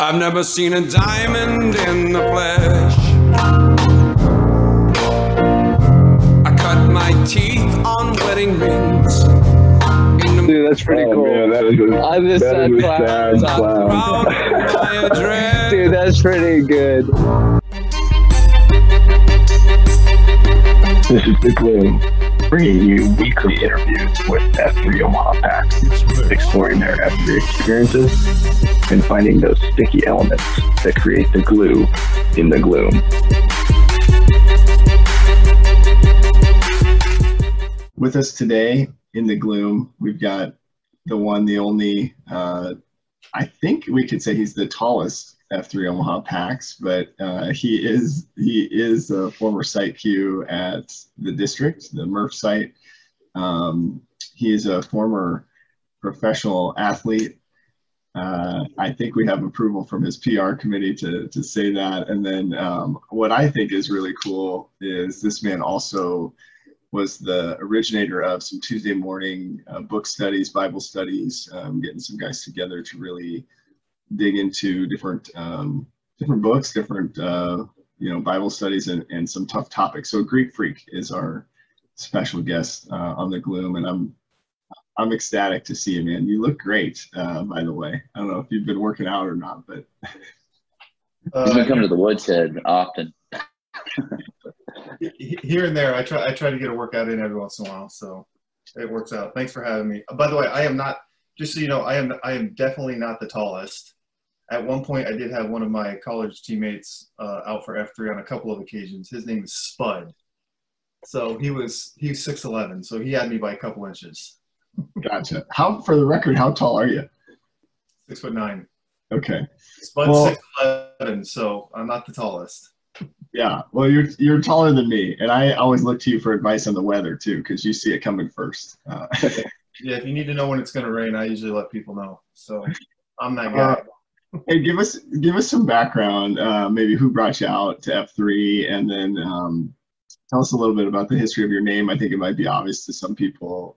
I've never seen a diamond in the flesh. I cut my teeth on wedding rings. Dude, that's pretty cool. Man, that is a sad clown. Dude, that's pretty good. This is the GLUE-OOM, bringing you weekly interviews with F3Omaha PAX, exploring their F3 experiences and finding those sticky elements that create the glue in the GLUE-OOM. With us today in the GLUE-OOM, we've got the one, the only, I think we could say he's the tallest F3Omaha PAX, but he is a former site Q at the district, the Murph site. He is a former professional athlete. I think we have approval from his PR committee to say that. And then what I think is really cool is this man also was the originator of some Tuesday morning book studies, Bible studies, getting some guys together to really dig into different books, different Bible studies, and some tough topics. So Greek Freak is our special guest on the GLUE-OOM, and I'm ecstatic to see you, man. You look great, by the way. I don't know if you've been working out or not, but he's been coming to the woodshed often. Here and there, I try to get a workout in every once in a while, so it works out. Thanks for having me. By the way, I am not. Just so you know, I am definitely not the tallest. At one point, I did have one of my college teammates out for F3 on a couple of occasions. His name is Spud. So he's 6'11", so he had me by a couple inches. Gotcha. For the record, how tall are you? 6'9". Okay. Spud's 6'11", so I'm not the tallest. Yeah, well, you're taller than me, and I always look to you for advice on the weather too, because you see it coming first. Yeah, if you need to know when it's going to rain, I usually let people know. So I'm that guy. Hey, give us some background, maybe who brought you out to F3, and then tell us a little bit about the history of your name. I think it might be obvious to some people.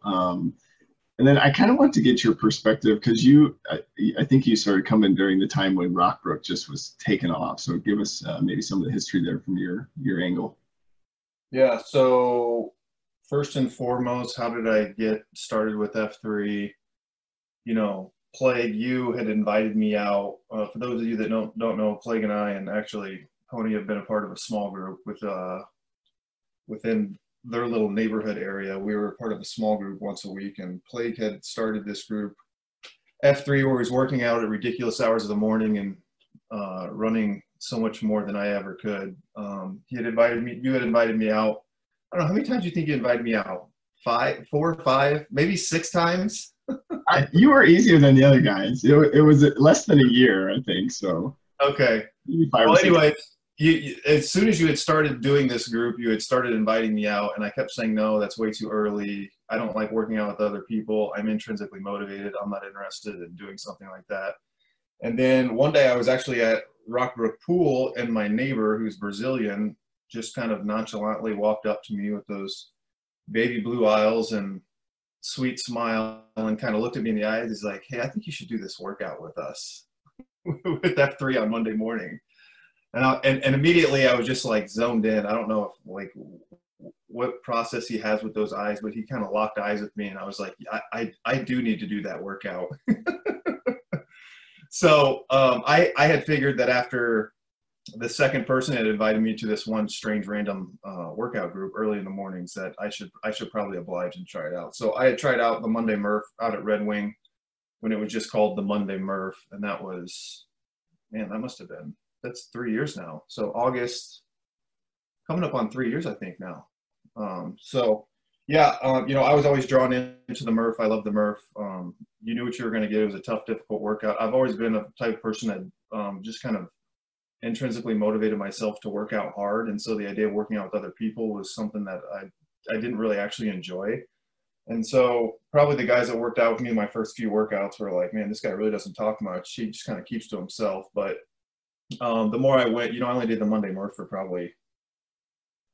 And then I kind of want to get your perspective, because I think you started coming during the time when Rockbrook just was taking off. So give us maybe some of the history there from your angle. Yeah, so first and foremost, how did I get started with F3? Plague, you had invited me out. For those of you that don't know, Plague and I, and actually Pony, have been a part of a small group within their little neighborhood area. We were part of a small group once a week, and Plague had started this group, F3, where he was working out at ridiculous hours of the morning and running so much more than I ever could. You had invited me out. I don't know, how many times do you think you invited me out? 4 or 5, maybe 6 times? You were easier than the other guys. It was less than a year, I think. So okay. Well, anyway, as soon as you had started doing this group, you had started inviting me out, and I kept saying, no, that's way too early. I don't like working out with other people. I'm intrinsically motivated. I'm not interested in doing something like that. And then one day I was actually at Rockbrook Pool, and my neighbor, who's Brazilian, just kind of nonchalantly walked up to me with those baby blue eyes and sweet smile, and kind of looked at me in the eyes. He's like, hey, I think you should do this workout with us with F3 on Monday morning. And immediately I was just like zoned in. I don't know if what process he has with those eyes, but he kind of locked eyes with me, and I was like, I do need to do that workout. So I had figured that after the second person had invited me to this one strange random workout group early in the mornings, that I should probably oblige and try it out. So I had tried out the Monday Murph out at Red Wing when it was just called the Monday Murph, and that was, man, that must have been, that's 3 years now. So August, coming up on 3 years, I think now. So yeah, I was always drawn into the Murph. I love the Murph. You knew what you were going to get. It was a tough, difficult workout. I've always been a type of person that just kind of intrinsically motivated myself to work out hard. And so the idea of working out with other people was something that I didn't really actually enjoy. And so probably the guys that worked out with me in my first few workouts were like, man, this guy really doesn't talk much. He just kind of keeps to himself. But the more I went, I only did the Monday Murph for probably,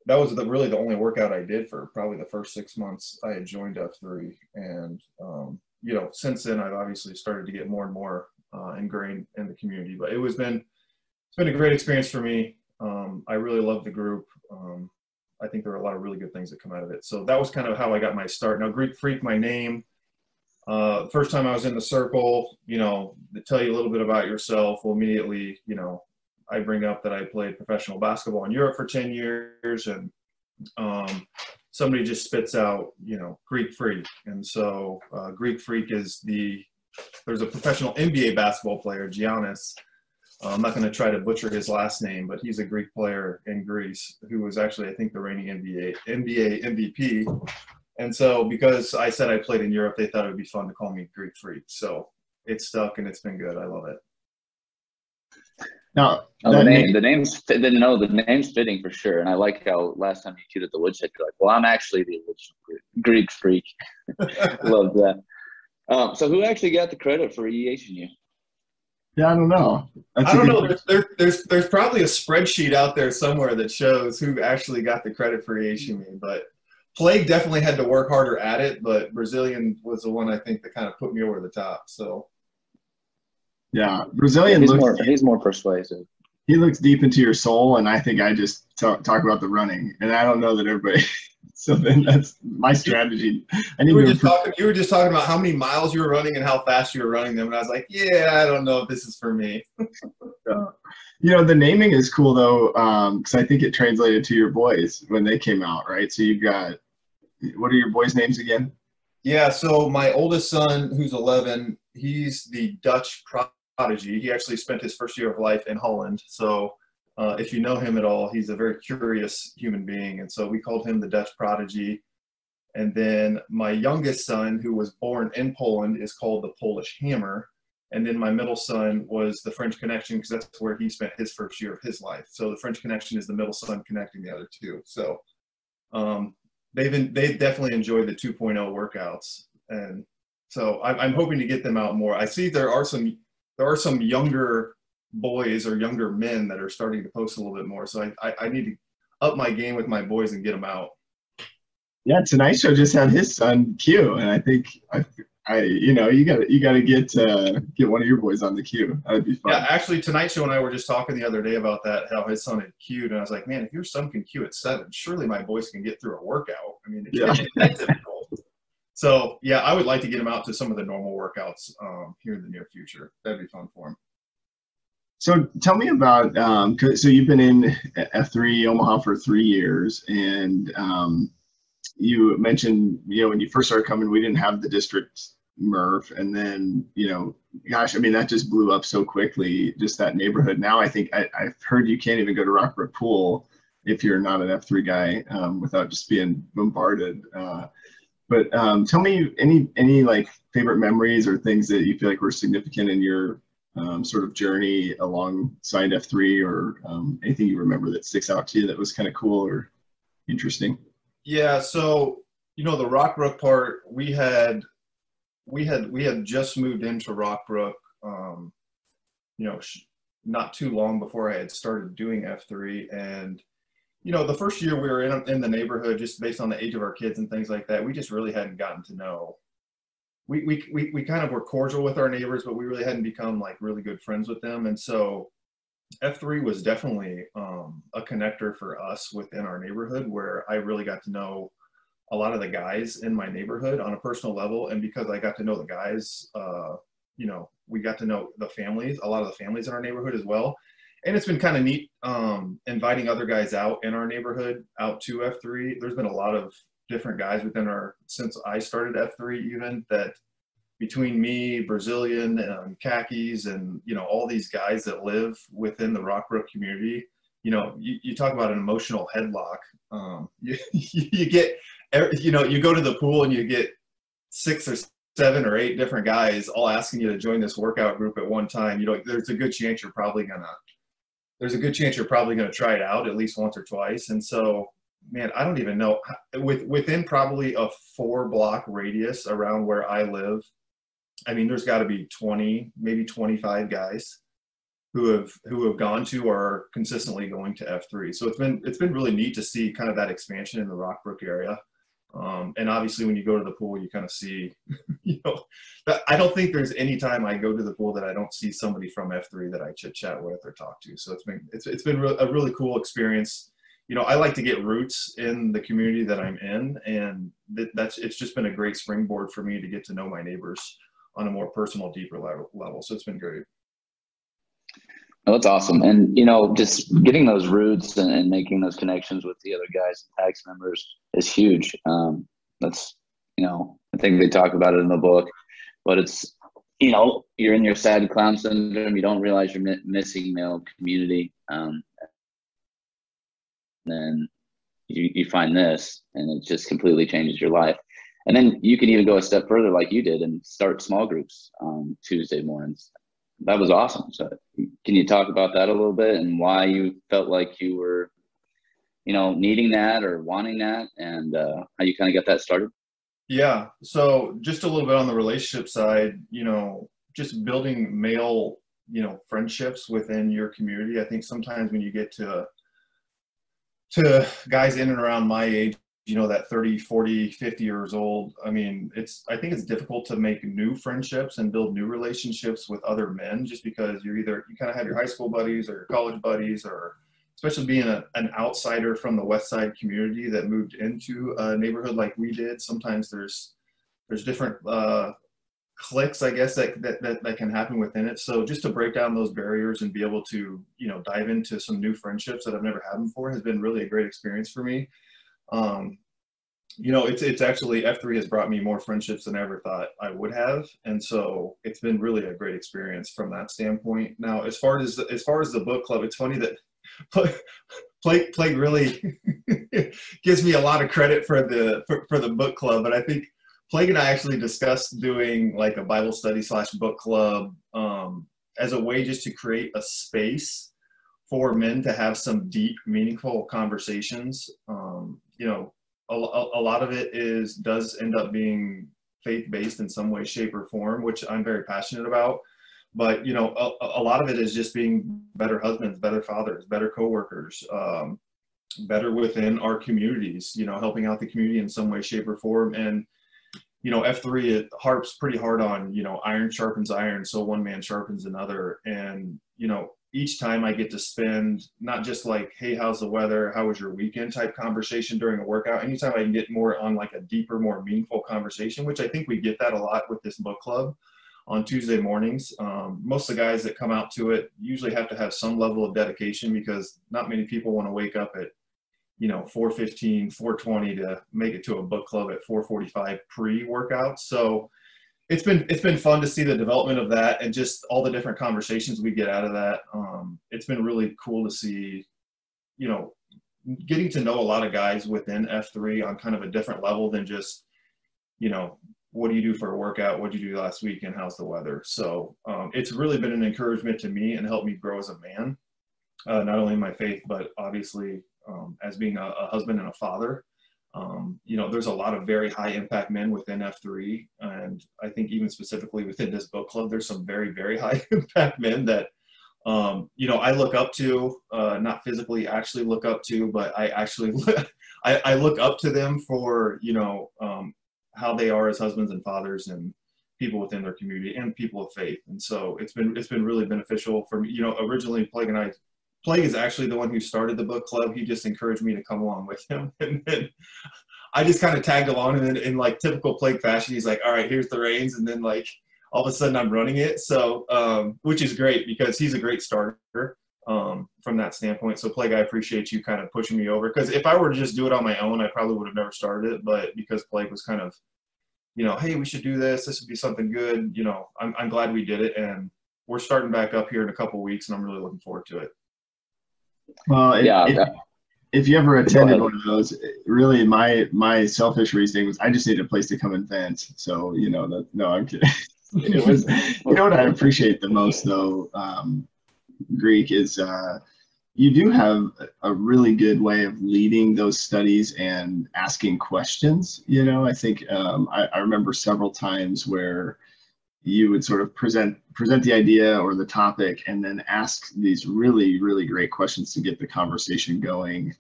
that was really the only workout I did for probably the first 6 months I had joined F3. And, since then I've obviously started to get more and more ingrained in the community. But it's been a great experience for me. I really love the group. I think there are a lot of really good things that come out of it. So that was kind of how I got my start. Now, Greek Freak, my name. First time I was in the circle, you know, to tell you a little bit about yourself, well, immediately, you know, I bring up that I played professional basketball in Europe for 10 years, and somebody just spits out, you know, Greek Freak. And so Greek Freak is there's a professional NBA basketball player, Giannis. I'm not going to try to butcher his last name, but he's a Greek player in Greece who was actually, I think, the reigning NBA MVP. And so because I said I played in Europe, they thought it would be fun to call me Greek Freak. So it stuck, and it's been good. I love it. Now, the name's fitting for sure. And I like how last time you queued at the woodshed, you're like, well, I'm actually the original Greek Freak. Love that. So who actually got the credit for EHing you? Yeah, I don't know. I don't know. There's probably a spreadsheet out there somewhere that shows who actually got the credit for EHing me, but Plague definitely had to work harder at it, but Brazilian was the one I think that kind of put me over the top. So yeah, Brazilian he's more persuasive. He looks deep into your soul, and I think I just talk about the running, and I don't know that everybody. So then that's my strategy. You were just talking about how many miles you were running and how fast you were running them, and I was like, yeah, I don't know if this is for me. You know, the naming is cool though, because I think it translated to your boys when they came out, right? So you've got, what are your boys' names again? Yeah, so my oldest son, who's 11, he's the Dutch prodigy. He actually spent his first year of life in Holland. So if you know him at all, he's a very curious human being. And so we called him the Dutch prodigy. And then my youngest son, who was born in Poland, is called the Polish Hammer. And then my middle son was the French Connection, because that's where he spent his first year of his life. So the French Connection is the middle son connecting the other two. So they definitely enjoyed the 2.0 workouts. And so I'm hoping to get them out more. I see there are some younger boys or younger men that are starting to post a little bit more. So I need to up my game with my boys and get them out. Yeah, Tonight Show just had his son Q, and I think you gotta get one of your boys on the queue. That'd be fun. Yeah, actually, Tonight Show and I were just talking the other day about that, how his son had queued, and I was like, man, if your son can queue at 7, surely my boys can get through a workout. I mean, that's difficult. So yeah, I would like to get him out to some of the normal workouts here in the near future. That'd be fun for him. So tell me about so you've been in F3Omaha for 3 years, and you mentioned, you know, when you first started coming, we didn't have the district Murph, and then, you know, gosh, I mean, that just blew up so quickly, just that neighborhood. Now I think I've heard you can't even go to Rockbrook Pool if you're not an F3 guy without just being bombarded. But tell me any like favorite memories or things that you feel like were significant in your sort of journey alongside F3, or anything you remember that sticks out to you that was kind of cool or interesting. Yeah, so you know, the Rockbrook part, we had just moved into Rockbrook, you know, not too long before I had started doing F3, and you know, the first year we were in the neighborhood, just based on the age of our kids and things like that, we just really hadn't gotten to know. We kind of were cordial with our neighbors, but we really hadn't become like really good friends with them, and so F3 was definitely a connector for us within our neighborhood, where I really got to know a lot of the guys in my neighborhood on a personal level. And because I got to know the guys, you know, we got to know the families, a lot of the families in our neighborhood as well. And it's been kind of neat inviting other guys out in our neighborhood out to F3. There's been a lot of different guys since I started F3 even, that between me, Brazilian, Khakis, and, you know, all these guys that live within the Rockbrook community, you know, you talk about an emotional headlock. You get, you know, you go to the pool and you get 6 or 7 or 8 different guys all asking you to join this workout group at one time. You know, there's a good chance you're probably gonna try it out at least once or twice. And so, man, I don't even know, within probably a 4-block radius around where I live, I mean, there's got to be 20, maybe 25 guys who have gone to or are consistently going to F3. So it's been really neat to see kind of that expansion in the Rockbrook area. And obviously when you go to the pool, you kind of see, you know, I don't think there's any time I go to the pool that I don't see somebody from F3 that I chit chat with or talk to. So it's been a really cool experience. You know, I like to get roots in the community that I'm in, and it's just been a great springboard for me to get to know my neighbors on a more personal, deeper level. So it's been great. Oh, that's awesome. And, you know, just getting those roots and making those connections with the other guys and PAX members is huge. That's, you know, I think they talk about it in the book, but it's, you know, you're in your sad clown syndrome. You don't realize you're missing male community. Then you find this, and it just completely changes your life. And then you can even go a step further like you did and start small groups on Tuesday mornings. That was awesome. So can you talk about that a little bit and why you felt like you were, you know, needing that or wanting that, and how you kind of got that started? Yeah. So just a little bit on the relationship side, you know, just building male, you know, friendships within your community. I think sometimes when you get to guys in and around my age, you know, that 30, 40, 50 years old, I mean, I think it's difficult to make new friendships and build new relationships with other men, just because you kind of have your high school buddies or your college buddies, or especially being an outsider from the West Side community that moved into a neighborhood like we did. Sometimes there's different cliques, I guess, that can happen within it. So just to break down those barriers and be able to, you know, dive into some new friendships that I've never had before has been really a great experience for me. You know, it's actually, F3 has brought me more friendships than I ever thought I would have. And so it's been really a great experience from that standpoint. Now, as far as the book club, it's funny that Plague really gives me a lot of credit for the book club, but I think Plague and I actually discussed doing like a Bible study / book club as a way just to create a space for men to have some deep, meaningful conversations. You know, a lot of it does end up being faith-based in some way, shape, or form, which I'm very passionate about. But, you know, a lot of it is just being better husbands, better fathers, better coworkers, better within our communities, you know, helping out the community in some way, shape, or form. And, you know, F3, it harps pretty hard on, you know, iron sharpens iron, so one man sharpens another. And, you know, each time I get to spend not just like, hey, how's the weather? How was your weekend type conversation during a workout? Anytime I can get more on like a deeper, more meaningful conversation, which I think we get that a lot with this book club on Tuesday mornings. Most of the guys that come out to it usually have to have some level of dedication, because not many people want to wake up at, you know, 4:15, 4:20 to make it to a book club at 4:45 pre-workout. So it's been fun to see the development of that and just all the different conversations we get out of that. It's been really cool to see, you know, getting to know a lot of guys within F3 on kind of a different level than just, you know, what do you do for a workout? What did you do last week? And how's the weather? So it's really been an encouragement to me and helped me grow as a man, not only in my faith, but obviously as being a husband and a father. You know, there's a lot of very high impact men within F3. And I think even specifically within this book club, there's some very, very high impact men that, you know, I look up to, not physically actually look up to, but I actually, I look up to them for, you know, how they are as husbands and fathers and people within their community and people of faith. And so it's been really beneficial for me. You know, originally Plague is actually the one who started the book club. He just encouraged me to come along with him. And then I just kind of tagged along, and then in like typical Plague fashion, he's like, all right, here's the reins. And then like all of a sudden I'm running it. So, which is great because he's a great starter from that standpoint. So Plague, I appreciate you kind of pushing me over, because if I were to just do it on my own, I probably would have never started it. But because Plague was kind of, you know, hey, we should do this. This would be something good. You know, I'm glad we did it. And we're starting back up here in a couple of weeks, and I'm really looking forward to it. Well, if you ever attended one of those, really my selfish reasoning was I just need a place to come and vent. So, you know, no, I'm kidding. It was, you know what I appreciate the most though, Greek, is you do have a really good way of leading those studies and asking questions. You know, I think I remember several times where you would sort of present the idea or the topic and then ask these really, really great questions to get the conversation going.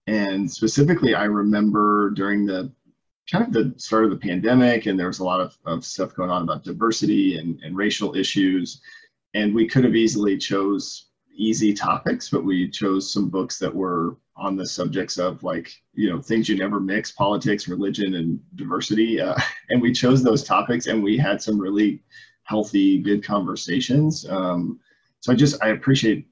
And specifically, I remember during the kind of the start of the pandemic, and there was a lot of stuff going on about diversity and racial issues. And we could have easily chose easy topics, but we chose some books that were on the subjects of, like, you know, things you never mix: politics, religion, and diversity. And we chose those topics, and we had some really healthy, good conversations. So I appreciate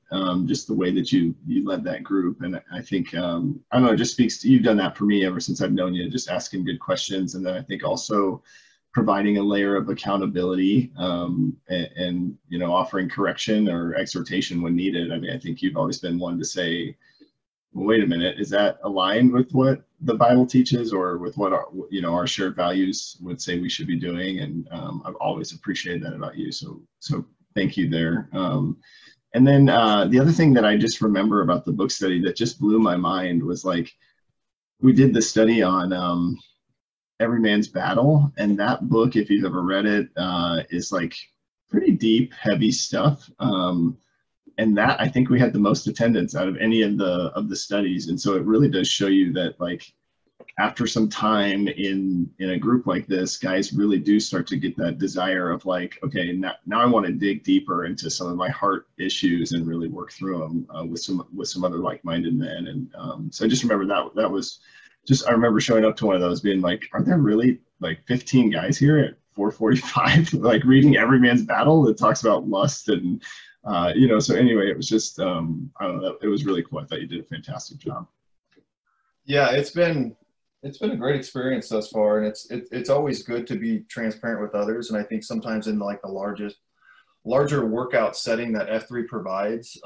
just the way that you led that group. And I think, I don't know, it just speaks to, you've done that for me ever since I've known you, just asking good questions. And then I think also providing a layer of accountability, and, you know, offering correction or exhortation when needed. I mean, I think you've always been one to say, well, wait a minute, is that aligned with what the Bible teaches, or with what our, you know, our shared values would say we should be doing? And I've always appreciated that about you. So thank you there. And then the other thing that I just remember about the book study that just blew my mind was, like, we did the study on Every Man's Battle, and that book, if you've ever read it, is like pretty deep, heavy stuff. And that, I think we had the most attendance out of any of the studies. And so it really does show you that, like, after some time in a group like this, guys really do start to get that desire of, like, okay, now I want to dig deeper into some of my heart issues and really work through them with some other like-minded men. And so I just remember that was just, I remember showing up to one of those being like, are there really like 15 guys here at 4:45 like reading Every Man's Battle that talks about lust? And you know, so anyway, it was just I don't know, it was really cool. I thought you did a fantastic job. Yeah, it's been a great experience thus far, and it's always good to be transparent with others. And I think sometimes in, like, the larger workout setting that F3 provides,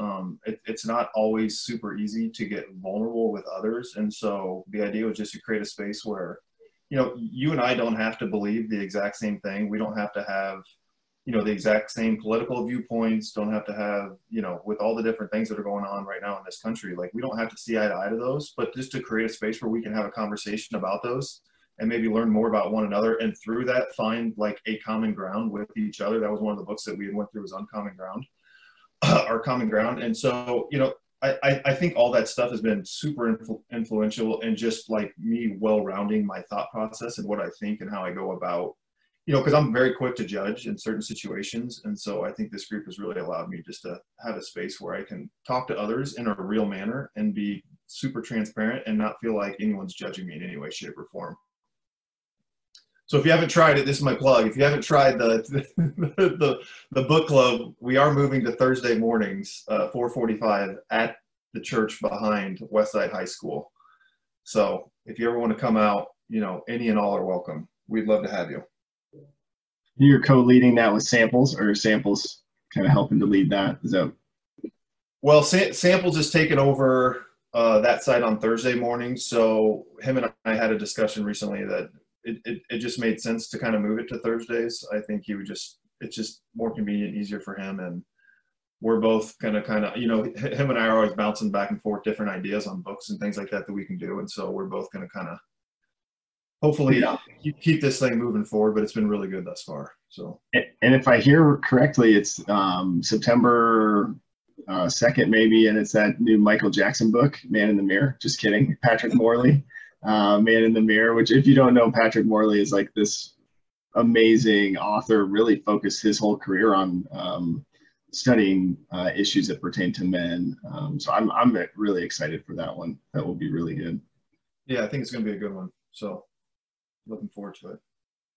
it's not always super easy to get vulnerable with others. And so the idea was just to create a space where, you know, you and I don't have to believe the exact same thing. We don't have to have, you know, the exact same political viewpoints, don't have to have, you know, with all the different things that are going on right now in this country, like, we don't have to see eye to eye to those, but just to create a space where we can have a conversation about those and maybe learn more about one another, and through that find, like, a common ground with each other. That was one of the books that we went through, was Uncommon Ground, our common ground. And so, you know, I think all that stuff has been super influential in just, like, me well-rounding my thought process and what I think and how I go about, you know, because I'm very quick to judge in certain situations. And so I think this group has really allowed me just to have a space where I can talk to others in a real manner and be super transparent and not feel like anyone's judging me in any way, shape, or form. So if you haven't tried it, this is my plug. If you haven't tried the book club, we are moving to Thursday mornings, 4:45 at the church behind Westside High School. So if you ever want to come out, you know, any and all are welcome. We'd love to have you. You're co-leading that with Samples, or Samples kind of helping to lead that? Is that? Well, Samples is taking over that site on Thursday mornings. So him and I had a discussion recently that it just made sense to kind of move it to Thursdays. I think it's just more convenient, easier for him. And we're both kind of, you know, him and I are always bouncing back and forth different ideas on books and things like that we can do. And so we're both going to kind of hopefully keep this thing moving forward, but it's been really good thus far. So, and if I hear correctly, it's September 2nd maybe, and it's that new Michael Jackson book, Man in the Mirror. Just kidding. Patrick Morley, Man in the Mirror, which, if you don't know, Patrick Morley is like this amazing author, really focused his whole career on studying issues that pertain to men. So I'm really excited for that one. That will be really good. Yeah, I think it's going to be a good one. So looking forward to it.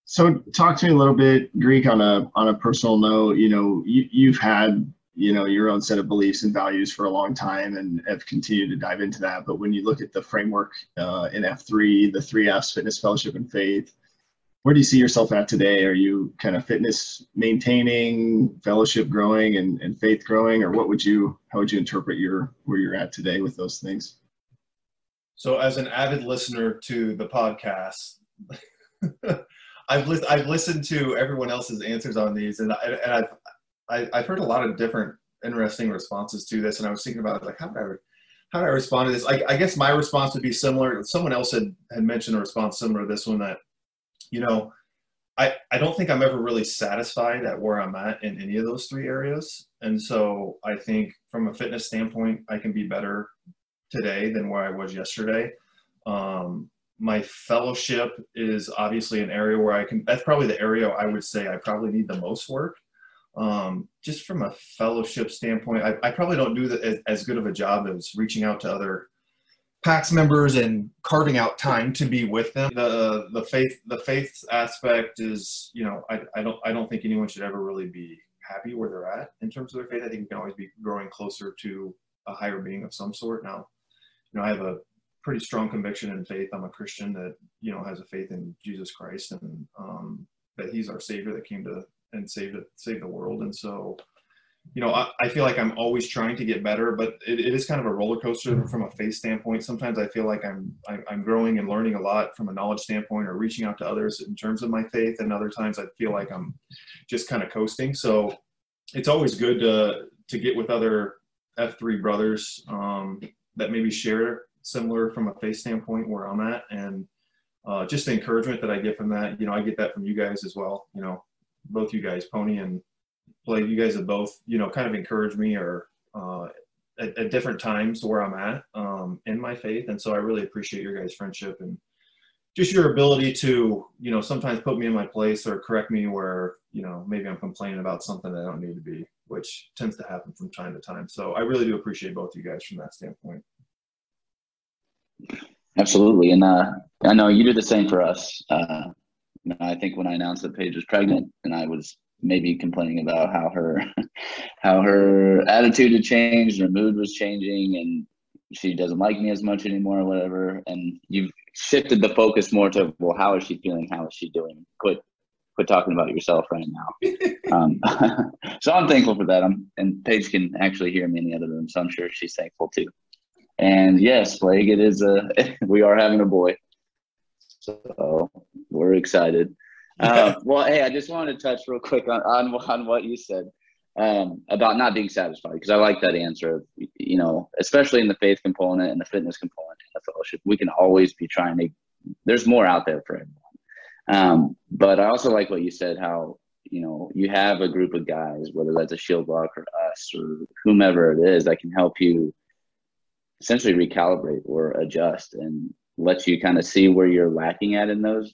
So talk to me a little bit, Greek, on a personal note. You know, you've had, you know, your own set of beliefs and values for a long time and have continued to dive into that. But when you look at the framework in F3, the 3 F's, fitness, fellowship, and faith, where do you see yourself at today? Are you kind of fitness maintaining, fellowship growing, and faith growing? Or how would you interpret where you're at today with those things? So as an avid listener to the podcast, I've listened to everyone else's answers on these, and I've heard a lot of different interesting responses to this, and I was thinking about, like, how do I respond to this? I guess my response would be similar. Someone else had mentioned a response similar to this one, that, you know, I don't think I'm ever really satisfied at where I'm at in any of those 3 areas. And so I think from a fitness standpoint, I can be better today than where I was yesterday. My fellowship is obviously an area where that's probably the area I would say I probably need the most work. Just from a fellowship standpoint, I probably don't do as good of a job as reaching out to other PAX members and carving out time to be with them. The faith aspect is, you know, I don't think anyone should ever really be happy where they're at in terms of their faith. I think we can always be growing closer to a higher being of some sort. Now, you know, I have a pretty strong conviction in faith. I'm a Christian that, you know, has a faith in Jesus Christ, and that he's our savior that came to and save the world. And so, you know, I feel like I'm always trying to get better, but it is kind of a roller coaster from a faith standpoint. Sometimes I feel like I'm growing and learning a lot from a knowledge standpoint or reaching out to others in terms of my faith. And other times I feel like I'm just kind of coasting. So it's always good to get with other F3 brothers that maybe share similar from a faith standpoint where I'm at. And just the encouragement that I get from that, you know, I get that from you guys as well. You know, both you guys, Pony and Blake, you guys have both, you know, kind of encouraged me or at different times where I'm at in my faith. And so I really appreciate your guys' friendship and just your ability to, you know, sometimes put me in my place or correct me where, you know, maybe I'm complaining about something that I don't need to be, which tends to happen from time to time. So I really do appreciate both you guys from that standpoint. Absolutely. And I know you do the same for us. You know, I think when I announced that Paige was pregnant and I was maybe complaining about how her attitude had changed, her mood was changing, and she doesn't like me as much anymore or whatever. And you've shifted the focus more to, well, how is she feeling? How is she doing? Quit talking about yourself right now. So I'm thankful for that. And Paige can actually hear me in the other room, so I'm sure she's thankful too. And yes, Blake, it is we are having a boy. So we're excited. Well, hey, I just wanted to touch real quick on what you said about not being satisfied, because I like that answer. You know, especially in the faith component and the fitness component and the fellowship, we can always be trying to. There's more out there for everyone. But I also like what you said, how, you know, you have a group of guys, whether that's a Shield Block or us or whomever it is, that can help you essentially recalibrate or adjust and lets you kind of see where you're lacking at in those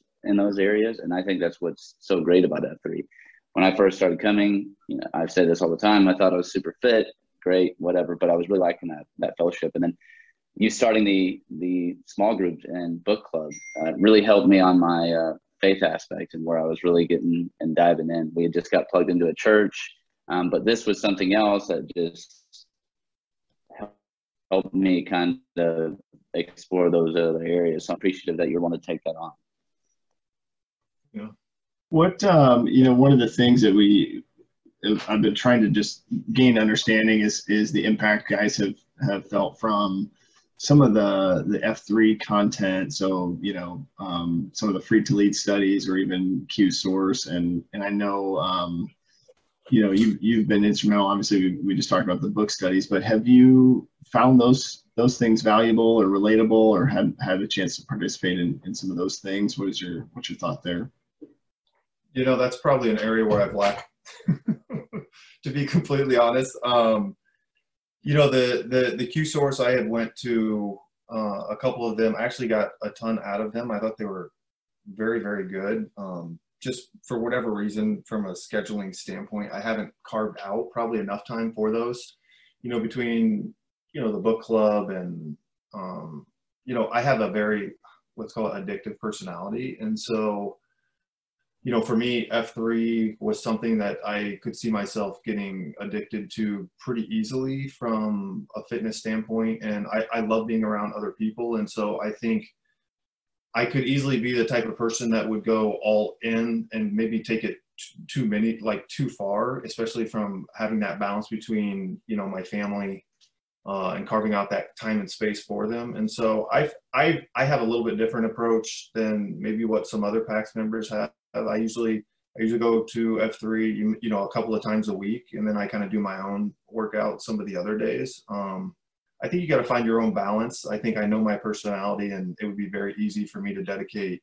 areas. And I think that's what's so great about F3. When I first started coming, you know, I've said this all the time, I thought I was super fit, great, whatever, but I was really liking that fellowship. And then you starting the small groups and book club really helped me on my faith aspect and where I was really getting and diving in. We had just got plugged into a church, but this was something else that just helped me kind of explore those other areas. So I'm appreciative that you're wanting to take that on. Yeah. What, you know, one of the things that I've been trying to just gain understanding is the impact guys have felt from some of the F3 content. So, you know, some of the free to lead studies or even Q source. And I know, you know, you've been instrumental. Obviously we just talked about the book studies, but have you found those things valuable or relatable, or had a chance to participate in some of those things? What's your thought there? You know, that's probably an area where I've lacked, to be completely honest. You know, the Q source, I had went to a couple of them. I actually got a ton out of them. I thought they were very, very good. Just for whatever reason, from a scheduling standpoint, I haven't carved out probably enough time for those, you know, between, you know, the book club and, you know, I have a very, let's call it addictive personality. And so, you know, for me, F3 was something that I could see myself getting addicted to pretty easily from a fitness standpoint. And I love being around other people. And so I think I could easily be the type of person that would go all in and maybe take it too far, especially from having that balance between, you know, my family and carving out that time and space for them. And so I have a little bit different approach than maybe what some other PAX members have. I usually go to F3, you know, a couple of times a week, and then I kind of do my own workout some of the other days. I think you got to find your own balance. I think I know my personality, and it would be very easy for me to dedicate,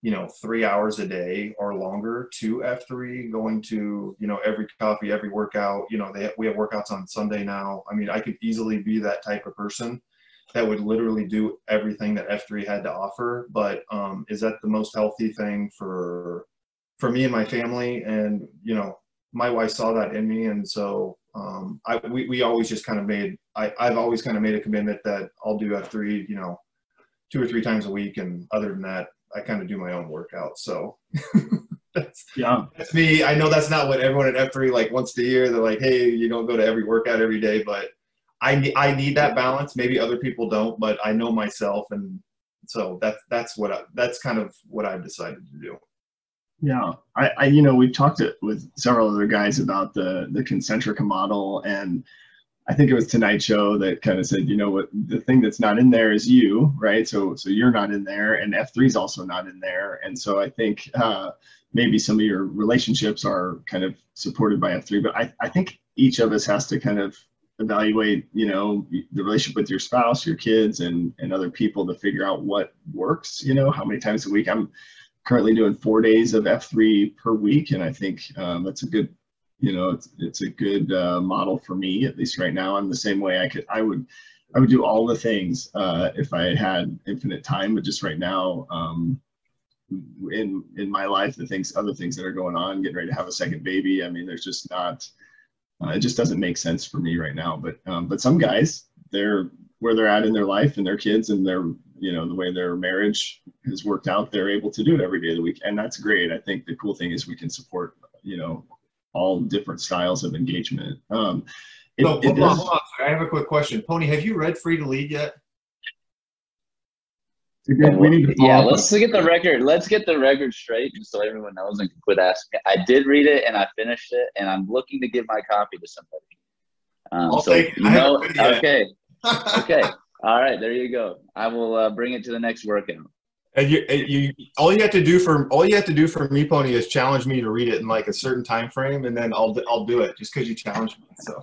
you know, 3 hours a day or longer to F3, going to, you know, every coffee, every workout. You know, we have workouts on Sunday now. I mean, I could easily be that type of person. that would literally do everything that F3 had to offer. But is that the most healthy thing for me and my family? And, you know, my wife saw that in me. And so we always just kind of made, I've always kind of made a commitment that I'll do F3, you know, 2 or 3 times a week. And other than that, I kind of do my own workout. So that's me. I know that's not what everyone at F3 like wants to hear. They're like, hey, you don't go to every workout every day, but I need that balance. Maybe other people don't, but I know myself. And so that's kind of what I've decided to do. Yeah, I you know, we've talked with several other guys about the concentric model, and I think it was Tonight Show that kind of said, you know what, the thing that's not in there is you, right? So you're not in there, and F3 is also not in there, and so I think maybe some of your relationships are kind of supported by F3, but I think each of us has to kind of evaluate, you know, the relationship with your spouse, your kids, and other people to figure out what works. You know, how many times a week. I'm currently doing 4 days of F3 per week, and I think that's a good, you know, it's a good model for me, at least right now. I'm the same way. I would do all the things if I had infinite time, but just right now, in my life, other things that are going on, getting ready to have a second baby. I mean, there's just not. It just doesn't make sense for me right now. But some guys, they're where they're at in their life and their kids and their, you know, the way their marriage has worked out, they're able to do it every day of the week, and that's great. I think the cool thing is we can support, you know, all different styles of engagement. Hold on. I have a quick question. Pony, have you read Free to Lead yet? We need to yeah, let's get the record. Let's get the record straight, just so everyone knows and can quit asking. I did read it and I finished it, and I'm looking to give my copy to somebody. Okay, okay, all right, there you go. I will bring it to the next workout. And all you have to do for me, Pony, is challenge me to read it in like a certain time frame, and then I'll do it just because you challenged me. So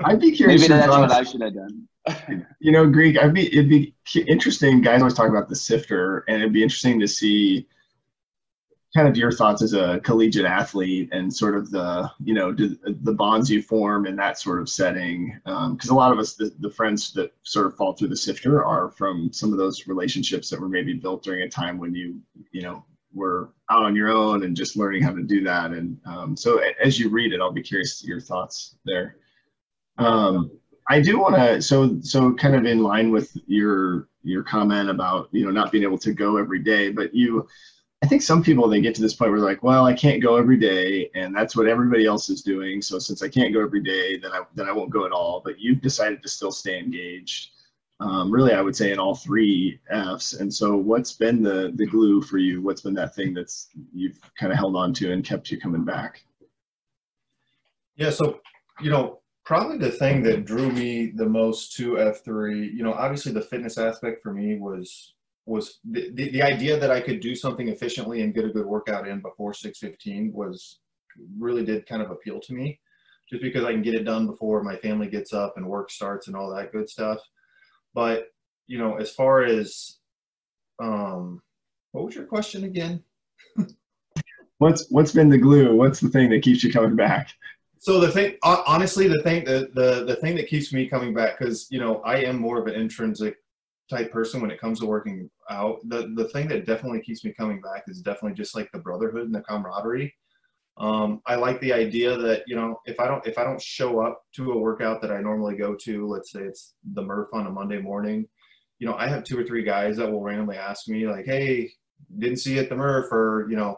I'd be curious. Maybe that's what I should have done. You know, Greek, it'd be interesting. Guys always talk about the sifter, and it'd be interesting to see kind of your thoughts as a collegiate athlete and sort of the, you know, the bonds you form in that sort of setting. Because a lot of us, the friends that sort of fall through the sifter are from some of those relationships that were maybe built during a time when you know, were out on your own and just learning how to do that. And so as you read it, I'll be curious to your thoughts there. I do want to, so kind of in line with your comment about, you know, not being able to go every day, but I think some people, they get to this point where they're like, well, I can't go every day, and that's what everybody else is doing. So since I can't go every day, then I won't go at all. But you've decided to still stay engaged. Really, I would say in all 3 Fs. And so what's been the glue for you? What's been that thing that's you've kind of held on to and kept you coming back? Yeah, so, you know, probably the thing that drew me the most to F3, you know, obviously the fitness aspect for me was the idea that I could do something efficiently and get a good workout in before 6:15 really did kind of appeal to me, just because I can get it done before my family gets up and work starts and all that good stuff. But, you know, as far as, what was your question again? What's been the glue? What's the thing that keeps you coming back? So the thing, honestly, the thing that keeps me coming back, because, you know, I am more of an intrinsic type person when it comes to working out. The thing that definitely keeps me coming back is definitely just like the brotherhood and the camaraderie. I like the idea that, you know, if I don't show up to a workout that I normally go to, let's say it's the Murph on a Monday morning, you know, I have 2 or 3 guys that will randomly ask me like, hey, didn't see you at the Murph, or, you know,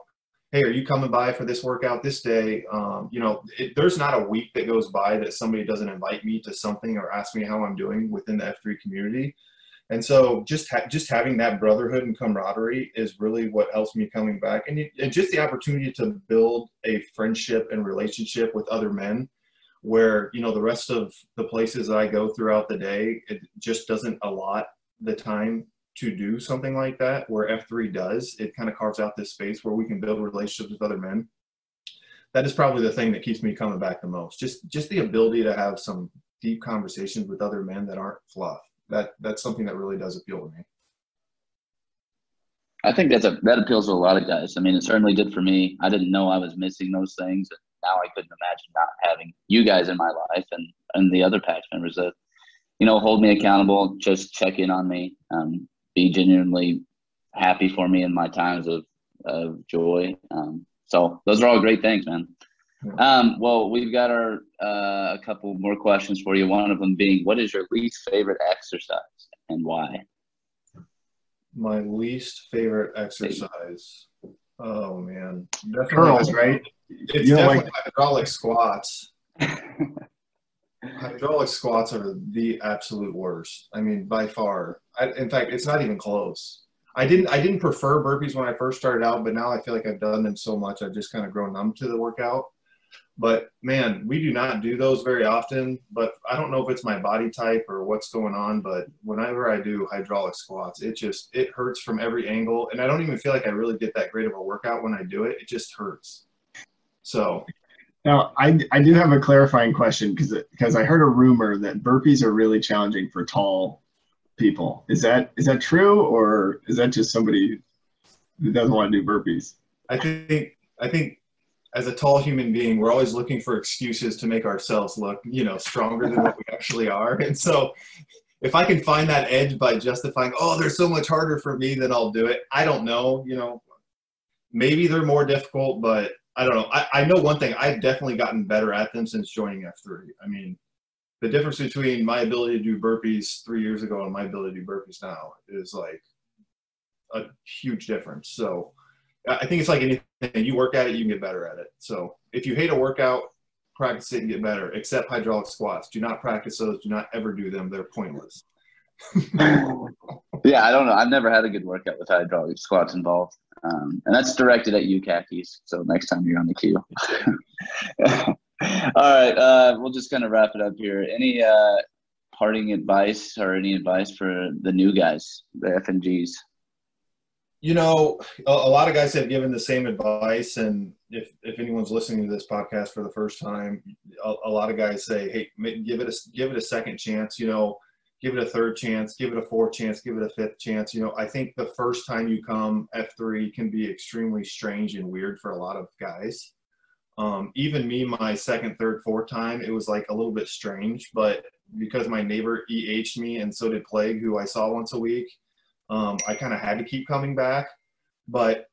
hey, are you coming by for this workout this day? You know, there's not a week that goes by that somebody doesn't invite me to something or ask me how I'm doing within the F3 community. And so just having that brotherhood and camaraderie is really what helps me coming back. And just the opportunity to build a friendship and relationship with other men where, you know, the rest of the places that I go throughout the day, it just doesn't allot the time to do something like that, where F3 does. It kind of carves out this space where we can build relationships with other men. That is probably the thing that keeps me coming back the most. Just the ability to have some deep conversations with other men that aren't fluff. That's something that really does appeal to me. I think that appeals to a lot of guys. I mean, it certainly did for me. I didn't know I was missing those things, and now I couldn't imagine not having you guys in my life and the other PAX members. That hold me accountable, just check in on me, be genuinely happy for me in my times of joy. So those are all great things, man. Well, we've got a couple more questions for you. One of them being, what is your least favorite exercise and why? My least favorite exercise. Oh man, definitely Curls, right? It's definitely hydraulic squats. Hydraulic squats are the absolute worst. I mean, by far. In fact, it's not even close. I didn't prefer burpees when I first started out, but now I feel like I've done them so much I've just kind of grown numb to the workout. But man, we do not do those very often, but I don't know if it's my body type or what's going on, but whenever I do hydraulic squats, it hurts from every angle. And I don't even feel like I really get that great of a workout when I do it. It just hurts. So now I do have a clarifying question because I heard a rumor that burpees are really challenging for tall people. Is that true, or is that just somebody who doesn't want to do burpees? I think as a tall human being, we're always looking for excuses to make ourselves look, stronger than what we actually are. And so if I can find that edge by justifying, oh, they're so much harder for me, then I'll do it. I don't know, maybe they're more difficult, but I don't know. I know one thing, I've definitely gotten better at them since joining F3. I mean, the difference between my ability to do burpees 3 years ago and my ability to do burpees now is like a huge difference. So I think it's like anything. You work at it, you can get better at it. So if you hate a workout, practice it and get better, except hydraulic squats. Do not practice those. Do not ever do them. They're pointless. Yeah, I don't know. I've never had a good workout with hydraulic squats involved. And that's directed at you, khakis. So next time you're on the queue. All right. We'll just kind of wrap it up here. Any parting advice or any advice for the new guys, the FNGs? A lot of guys have given the same advice, and if anyone's listening to this podcast for the first time, a lot of guys say, hey, give it a second chance, give it a third chance, give it a fourth chance, give it a fifth chance. I think the first time you come, F3 can be extremely strange and weird for a lot of guys. Even me, my second, third, fourth time, it was like a little bit strange, but because my neighbor EH'd me and so did Plague, who I saw once a week, I kind of had to keep coming back. But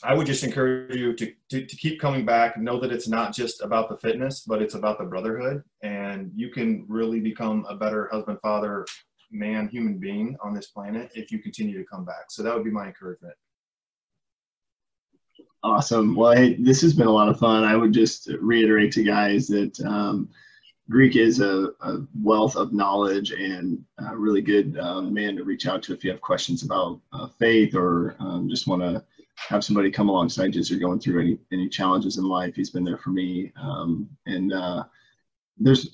I would just encourage you to keep coming back. Know that it's not just about the fitness, but it's about the brotherhood. And you can really become a better husband, father, man, human being on this planet if you continue to come back. So that would be my encouragement. Awesome. Well, hey, this has been a lot of fun. I would just reiterate to guys that Greek is a wealth of knowledge and a really good man to reach out to if you have questions about faith or just want to have somebody come alongside you as you're going through any challenges in life. He's been there for me.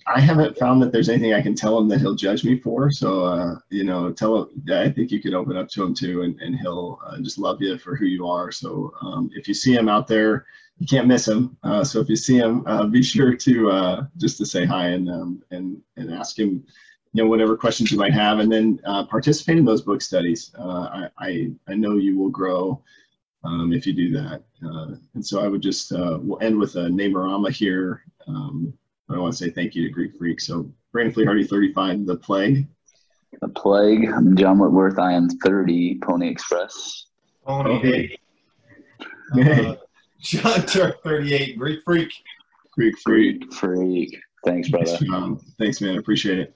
I haven't found that there's anything I can tell him that he'll judge me for. So, tell him, I think you could open up to him too, and he'll just love you for who you are. So if you see him out there, you can't miss him. So if you see him, be sure to just to say hi and ask him, whatever questions you might have, and then participate in those book studies. I know you will grow if you do that. And so I would just we'll end with a name-a-rama here. I want to say thank you to Greek Freak. So Brandon Flehardy, 35, The Plague. The Plague. I'm John Whitworth. I am 30, Pony Express. Pony. John Turk, 38, Greek Freak. Greek Freak. Freak. Thanks, brother. Thanks, man. Appreciate it.